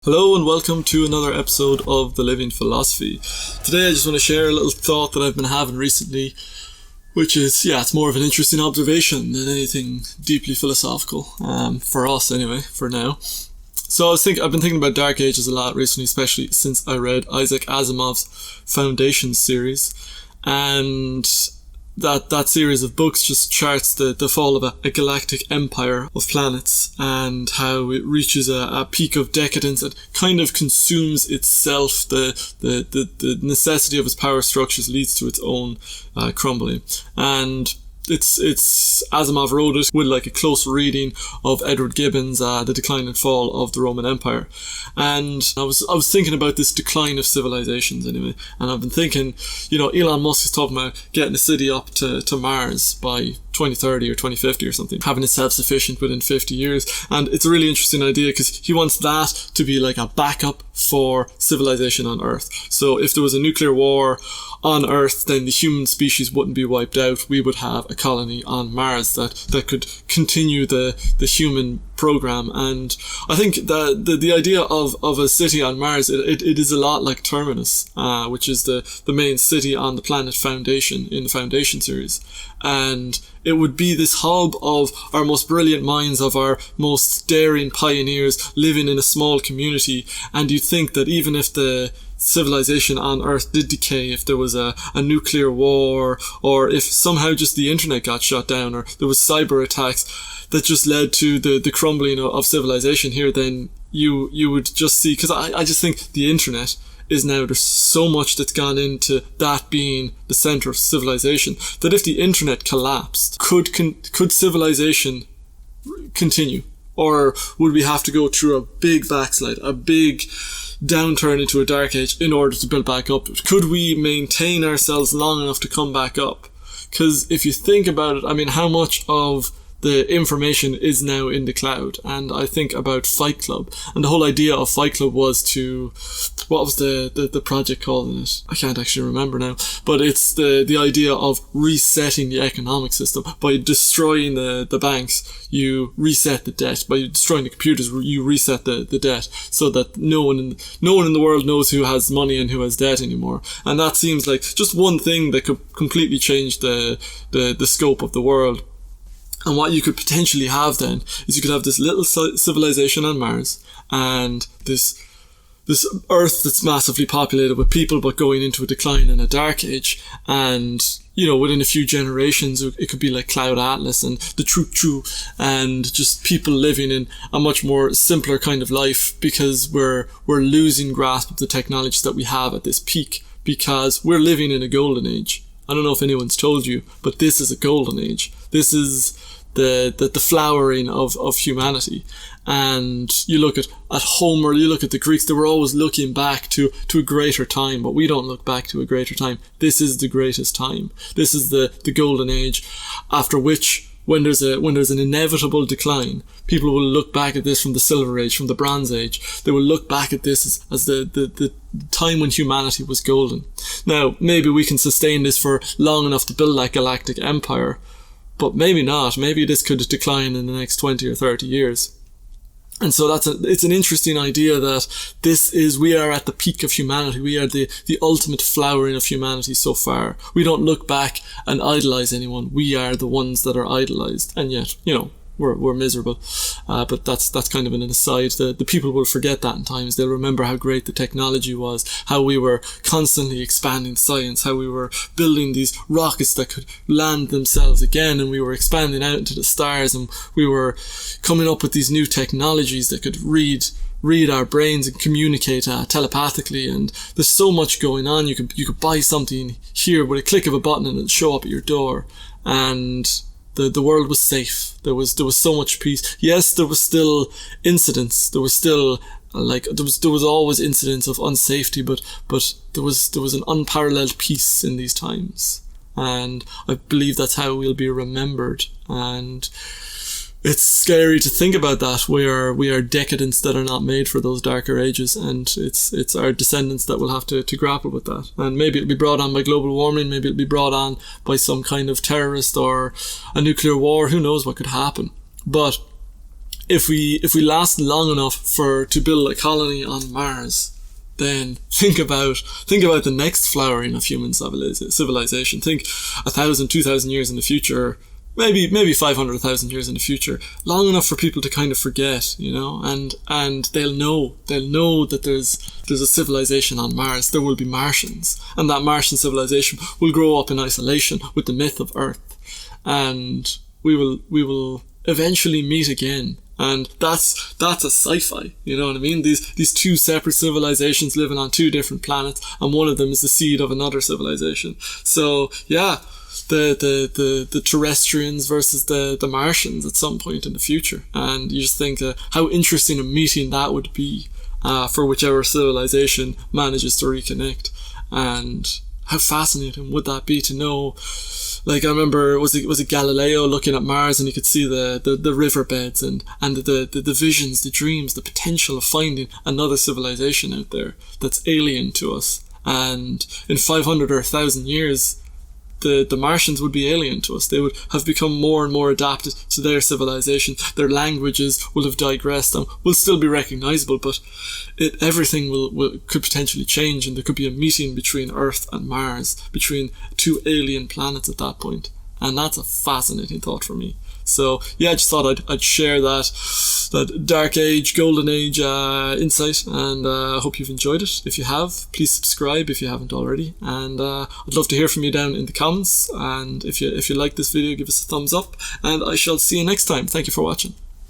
Hello and welcome to another episode of The Living Philosophy. Today I just want to share a little thought that I've been having recently, which is, it's more of an interesting observation than anything deeply philosophical, for us anyway, for now. So I've been thinking about Dark Ages a lot recently, especially since I read Isaac Asimov's Foundation series, and that series of books just charts the fall of a galactic empire of planets and how it reaches a peak of decadence and kind of consumes itself. The necessity of its power structures leads to its own crumbling. And it's Asimov wrote it with like a close reading of Edward Gibbon's The Decline and Fall of the Roman Empire. And I was thinking about this decline of civilizations anyway, and I've been thinking, Elon Musk is talking about getting a city up to Mars by 2030 or 2050 or something, having it self-sufficient within 50 years. And it's a really interesting idea because he wants that to be like a backup for civilization on Earth. So if there was a nuclear war on Earth, then the human species wouldn't be wiped out. We would have a colony on Mars that could continue the human program. And I think that the idea of a city on Mars, it is a lot like Terminus, which is the main city on the planet Foundation in the Foundation series. And it would be this hub of our most brilliant minds, of our most daring pioneers living in a small community. And you'd think that even if the civilization on Earth did decay, if there was a nuclear war, or if somehow just the internet got shut down, or there was cyber attacks that just led to the crumbling of civilization here, then you would just see, because I just think the internet is now, there's so much that's gone into that being the center of civilization, that if the internet collapsed, could civilization continue? Or would we have to go through a big backslide, a big downturn into a dark age in order to build back up? Could we maintain ourselves long enough to come back up? Because if you think about it, how much of the information is now in the cloud? And I think about Fight Club, and the whole idea of Fight Club was to, what was the project called in it? I can't actually remember now, but it's the idea of resetting the economic system. By destroying the banks, you reset the debt. By destroying the computers, you reset the debt, so that no one in the world knows who has money and who has debt anymore. And that seems like just one thing that could completely change the scope of the world. And what you could potentially have then is you could have this little civilization on Mars, and this Earth that's massively populated with people but going into a decline and a dark age. And within a few generations it could be like Cloud Atlas and the True, and just people living in a much more simpler kind of life, because we're losing grasp of the technologies that we have at this peak, because we're living in a golden age. I don't know if anyone's told you, but this is a golden age. This is the flowering of humanity. And you look at Homer, you look at the Greeks, they were always looking back to a greater time, but we don't look back to a greater time. This is the greatest time. This is the golden age, after which, when there's an inevitable decline, people will look back at this from the Silver Age, from the Bronze Age. They will look back at this as the time when humanity was golden. Now, maybe we can sustain this for long enough to build that galactic empire, but maybe not. Maybe this could decline in the next 20 or 30 years. And so it's an interesting idea that we are at the peak of humanity. We are the ultimate flowering of humanity so far. We don't look back and idolize anyone. We are the ones that are idolized. And yet, we're miserable. But that's kind of an aside. The people will forget that in times. They'll remember how great the technology was, how we were constantly expanding science, how we were building these rockets that could land themselves again, and we were expanding out into the stars, and we were coming up with these new technologies that could read our brains and communicate telepathically. And there's so much going on. You could buy something here with a click of a button and it'll show up at your door. And the world was safe. There was so much peace. Yes, there was still incidents. There was still there was always incidents of unsafety, but there was an unparalleled peace in these times. And I believe that's how we'll be remembered. And it's scary to think about that. We are decadents that are not made for those darker ages, and it's our descendants that will have to grapple with that. And maybe it'll be brought on by global warming, maybe it'll be brought on by some kind of terrorist or a nuclear war. Who knows what could happen? But if we last long enough to build a colony on Mars, then think about the next flowering of human civilization. Think 1,000, 2,000 years in the future, maybe 500,000 years in the future, long enough for people to kind of forget, and they'll know that there's a civilization on Mars. There will be Martians, and that Martian civilization will grow up in isolation with the myth of Earth, and we will eventually meet again. And that's a sci-fi, you know what I mean? These two separate civilizations living on two different planets, and one of them is the seed of another civilization. So yeah, the terrestrians versus the Martians at some point in the future. And you just think how interesting a meeting that would be for whichever civilization manages to reconnect. And how fascinating would that be to know? Like, I remember, was it Galileo looking at Mars, and you could see the riverbeds and the visions, the dreams, the potential of finding another civilization out there that's alien to us. And in 500 or 1,000 years, the Martians would be alien to us. They would have become more and more adapted to their civilization. Their languages will have digressed and will still be recognizable, but everything could potentially change, and there could be a meeting between Earth and Mars, between two alien planets at that point. And that's a fascinating thought for me. So yeah, I just thought I'd share that dark age, golden age insight, and I hope you've enjoyed it. If you have, please subscribe if you haven't already, and I'd love to hear from you down in the comments. And if you like this video, give us a thumbs up, and I shall see you next time. Thank you for watching.